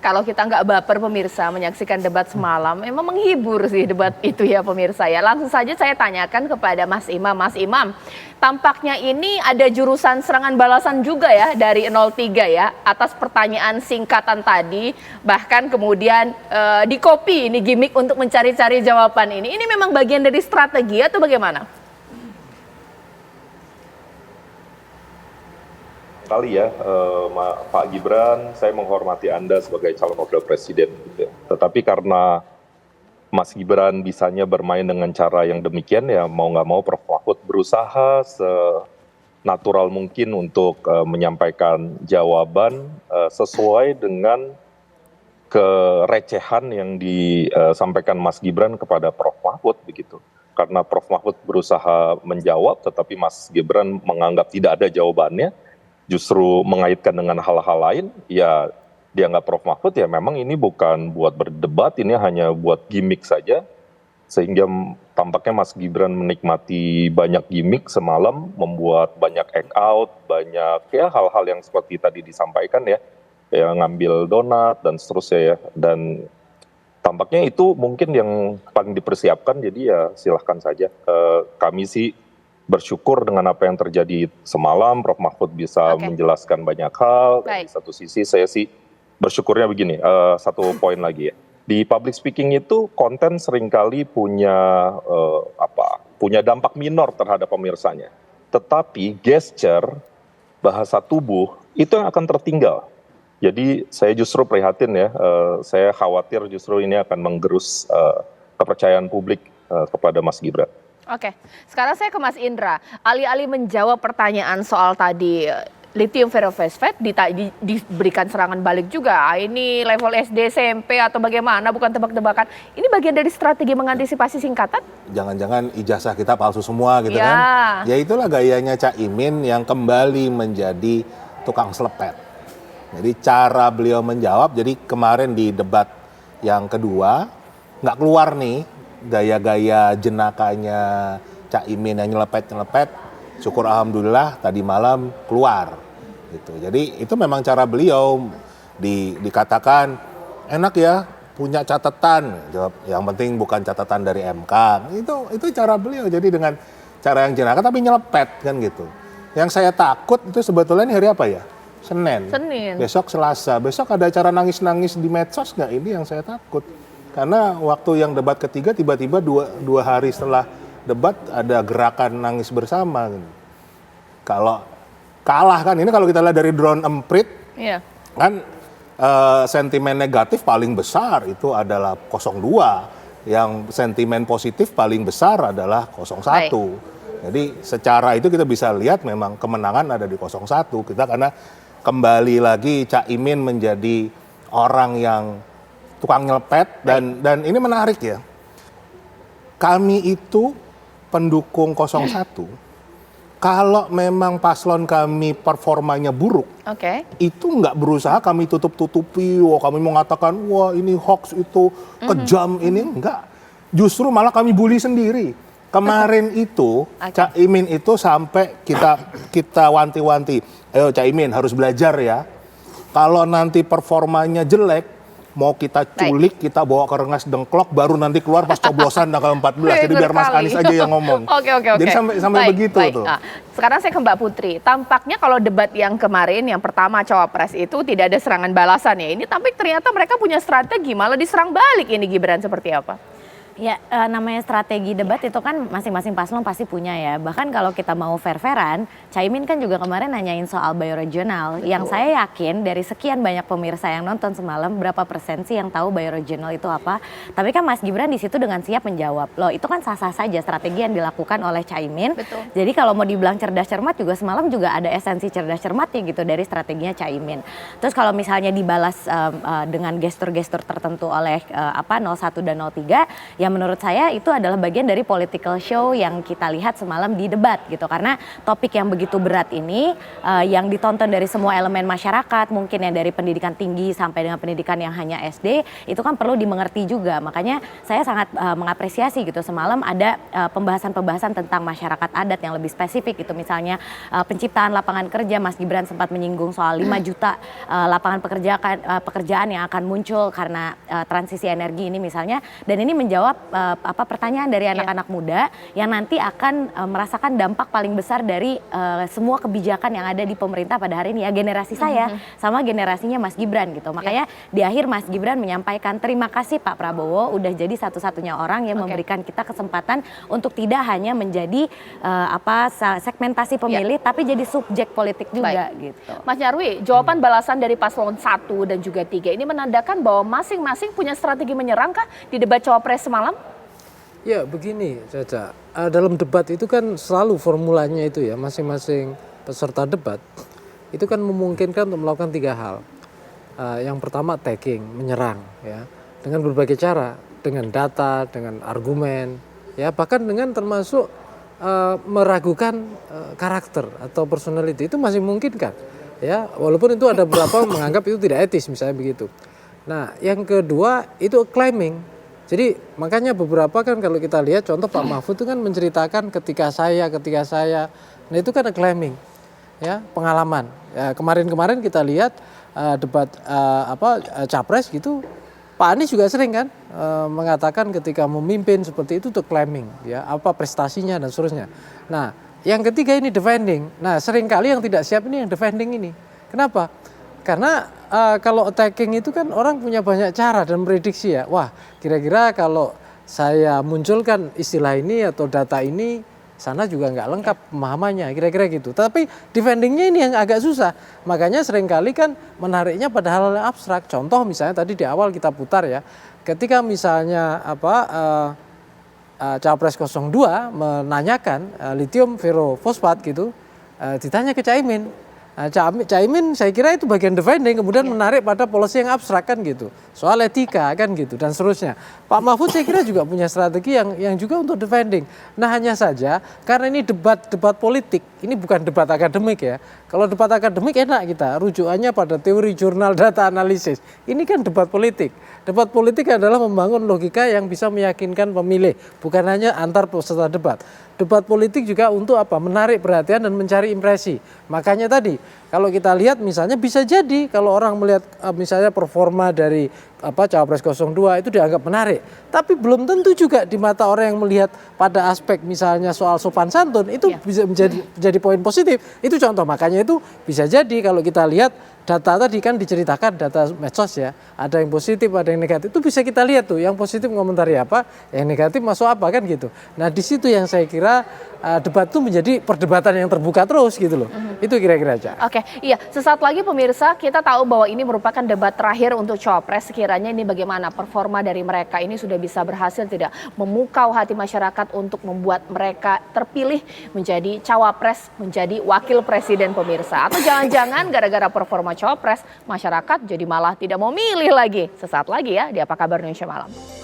Kalau kita nggak baper pemirsa menyaksikan debat semalam, memang menghibur sih debat itu ya pemirsa ya. Langsung saja saya tanyakan kepada Mas Imam. Mas Imam, tampaknya ini ada jurusan serangan balasan juga ya dari 03 ya atas pertanyaan singkatan tadi. Bahkan kemudian di copy ini gimmick untuk mencari-cari jawaban ini. Ini memang bagian dari strategi atau bagaimana? Kali ya, Pak Gibran, saya menghormati Anda sebagai calon wakil presiden. Gitu ya. Tetapi karena Mas Gibran bisanya bermain dengan cara yang demikian, ya mau nggak mau Prof. Mahfud berusaha senatural mungkin untuk menyampaikan jawaban sesuai dengan kerecehan yang disampaikan Mas Gibran kepada Prof. Mahfud begitu. Karena Prof. Mahfud berusaha menjawab, tetapi Mas Gibran menganggap tidak ada jawabannya, justru mengaitkan dengan hal-hal lain, ya dianggap Prof. Mahfud ya memang ini bukan buat berdebat, ini hanya buat gimmick saja. Sehingga tampaknya Mas Gibran menikmati banyak gimmick semalam, membuat banyak act out, banyak ya hal-hal yang seperti tadi disampaikan ya ngambil donat dan seterusnya ya. Dan tampaknya itu mungkin yang paling dipersiapkan, jadi ya silahkan saja. Kami sih bersyukur dengan apa yang terjadi semalam, Prof. Mahfud bisa menjelaskan banyak hal. Di satu sisi saya sih bersyukurnya begini, satu poin lagi ya. Di public speaking itu konten seringkali punya punya dampak minor terhadap pemirsanya. Tetapi gesture, bahasa tubuh itu yang akan tertinggal. Jadi saya justru prihatin ya, saya khawatir justru ini akan menggerus kepercayaan publik kepada Mas Gibran. Oke, sekarang saya ke Mas Indra. Alih-alih menjawab pertanyaan soal tadi lithium ferrofosfat diberikan serangan balik juga. Ini level SD, SMP atau bagaimana? Bukan tebak-tebakan. Ini bagian dari strategi mengantisipasi singkatan? Jangan-jangan ijazah kita palsu semua gitu kan? Ya itulah gayanya Caimin yang kembali menjadi tukang selepet. Jadi cara beliau menjawab. Jadi kemarin di debat yang kedua nggak keluar nih gaya-gaya jenakanya Caimin yang nyelepet-nyelepet, syukur alhamdulillah tadi malam keluar gitu. Jadi itu memang cara beliau dikatakan enak ya punya catatan, jawab yang penting bukan catatan dari MK. Itu cara beliau, jadi dengan cara yang jenaka tapi nyelepet kan gitu. Yang saya takut itu sebetulnya ini hari apa ya? Senin. Besok Selasa, besok ada acara nangis-nangis di medsos nggak? Ini yang saya takut. Karena waktu yang debat ketiga tiba-tiba dua hari setelah debat ada gerakan nangis bersama. Kalau kalah kan, ini kalau kita lihat dari drone emprit, kan sentimen negatif paling besar itu adalah 02. Yang sentimen positif paling besar adalah 01. Jadi secara itu kita bisa lihat memang kemenangan ada di 01. Kita karena kembali lagi Caimin menjadi orang yang tukang nyelepet dan ini menarik ya. Kami itu pendukung 01. Kalau memang paslon kami performanya buruk, itu nggak berusaha kami tutup-tutupi, wah kami mengatakan wah ini hoax itu kejam ini, enggak. Justru malah kami bully sendiri. Kemarin itu Caimin itu sampai kita wanti-wanti, ayo Caimin harus belajar ya. Kalau nanti performanya jelek, mau kita culik, kita bawa ke Rengas Dengklok, baru nanti keluar pas coblosan tanggal 14. Jadi biar Mas Anies aja yang ngomong. Jadi sampai begitu tuh. Nah, sekarang saya ke Mbak Putri. Tampaknya kalau debat yang kemarin, yang pertama cawapres itu tidak ada serangan balasan ya. Ini tapi ternyata mereka punya strategi, malah diserang balik ini Gibran seperti apa? Ya, namanya strategi debat itu kan masing-masing paslon pasti punya ya. Bahkan kalau kita mau fair-fairan, Caimin kan juga kemarin nanyain soal bioregional. Yang saya yakin dari sekian banyak pemirsa yang nonton semalam, berapa persen sih yang tahu bioregional itu apa. Tapi kan Mas Gibran di situ dengan siap menjawab. Loh itu kan sah-sah saja strategi yang dilakukan oleh Caimin. Jadi kalau mau dibilang cerdas cermat juga semalam juga ada esensi cerdas cermatnya gitu dari strateginya Caimin. Terus kalau misalnya dibalas dengan gestur-gestur tertentu oleh 01 dan 03, ya menurut saya itu adalah bagian dari political show yang kita lihat semalam di debat gitu. Karena topik yang begitu berat ini yang ditonton dari semua elemen masyarakat, mungkin yang dari pendidikan tinggi sampai dengan pendidikan yang hanya SD, itu kan perlu dimengerti juga. Makanya saya sangat mengapresiasi gitu semalam ada pembahasan-pembahasan tentang masyarakat adat yang lebih spesifik gitu. Misalnya penciptaan lapangan kerja, Mas Gibran sempat menyinggung soal 5 juta lapangan pekerjaan yang akan muncul karena transisi energi ini misalnya, dan ini menjawab pertanyaan dari anak-anak muda yang nanti akan merasakan dampak paling besar dari semua kebijakan yang ada di pemerintah pada hari ini ya, generasi saya sama generasinya Mas Gibran gitu. Makanya di akhir Mas Gibran menyampaikan terima kasih Pak Prabowo udah jadi satu-satunya orang yang memberikan kita kesempatan untuk tidak hanya menjadi segmentasi pemilih tapi jadi subjek politik juga gitu. Mas Nyarwi, jawaban balasan dari paslon 1 dan juga 3 ini menandakan bahwa masing-masing punya strategi menyerang kah di debat cawapres semalam? Ya begini Caca, dalam debat itu kan selalu formulanya itu ya, masing-masing peserta debat itu kan memungkinkan untuk melakukan 3 hal. Yang pertama attacking, menyerang ya, dengan berbagai cara, dengan data, dengan argumen, ya bahkan dengan termasuk meragukan karakter atau personality, itu masih memungkinkan ya, walaupun itu ada beberapa menganggap itu tidak etis misalnya begitu. Nah yang kedua itu claiming. Jadi makanya beberapa kan kalau kita lihat contoh Pak Mahfud itu kan menceritakan ketika saya, nah itu kan claiming ya, pengalaman. Ya, kemarin kita lihat debat capres gitu, Pak Anies juga sering kan mengatakan ketika memimpin seperti itu tuh claiming ya, apa prestasinya dan seterusnya. Nah yang ketiga ini defending. Nah seringkali yang tidak siap ini yang defending ini. Kenapa? Karena kalau attacking itu kan orang punya banyak cara dan prediksi ya. Wah kira-kira kalau saya munculkan istilah ini atau data ini, sana juga nggak lengkap pemahamannya, kira-kira gitu. Tapi defendingnya ini yang agak susah. Makanya seringkali kan menariknya pada hal yang abstrak. Contoh misalnya tadi di awal kita putar ya. Ketika misalnya Capres 02 menanyakan lithium ferrofosfat gitu, ditanya ke Caimin. Caimin saya kira itu bagian defending, kemudian menarik pada policy yang abstrak kan gitu, soal etika kan gitu dan seterusnya. Pak Mahfud saya kira juga punya strategi yang juga untuk defending. Nah hanya saja karena ini debat politik, ini bukan debat akademik ya. Kalau debat akademik enak kita rujukannya pada teori jurnal data analisis. Ini kan debat politik. Debat politik adalah membangun logika yang bisa meyakinkan pemilih, bukan hanya antar peserta debat. Debat politik juga untuk apa? Menarik perhatian dan mencari impresi. Makanya tadi kalau kita lihat misalnya bisa jadi kalau orang melihat misalnya performa dari Cawapres 02 itu dianggap menarik. Tapi belum tentu juga di mata orang yang melihat pada aspek misalnya soal sopan santun itu bisa menjadi poin positif. Itu contoh, makanya itu bisa jadi kalau kita lihat data tadi kan diceritakan data medsos ya, ada yang positif, ada yang negatif. Itu bisa kita lihat tuh, yang positif komentari apa, yang negatif masuk apa kan gitu. Nah di situ yang saya kira debat itu menjadi perdebatan yang terbuka terus gitu loh. Itu kira-kira aja. Oke, iya. Sesaat lagi pemirsa, kita tahu bahwa ini merupakan debat terakhir untuk Cawapres. Sekiranya ini bagaimana performa dari mereka ini sudah bisa berhasil tidak memukau hati masyarakat untuk membuat mereka terpilih menjadi Cawapres, menjadi wakil presiden pemirsa. Atau jangan-jangan gara-gara performa Cawapres, masyarakat jadi malah tidak mau milih lagi. Sesaat lagi ya di Apa Kabar Indonesia Malam.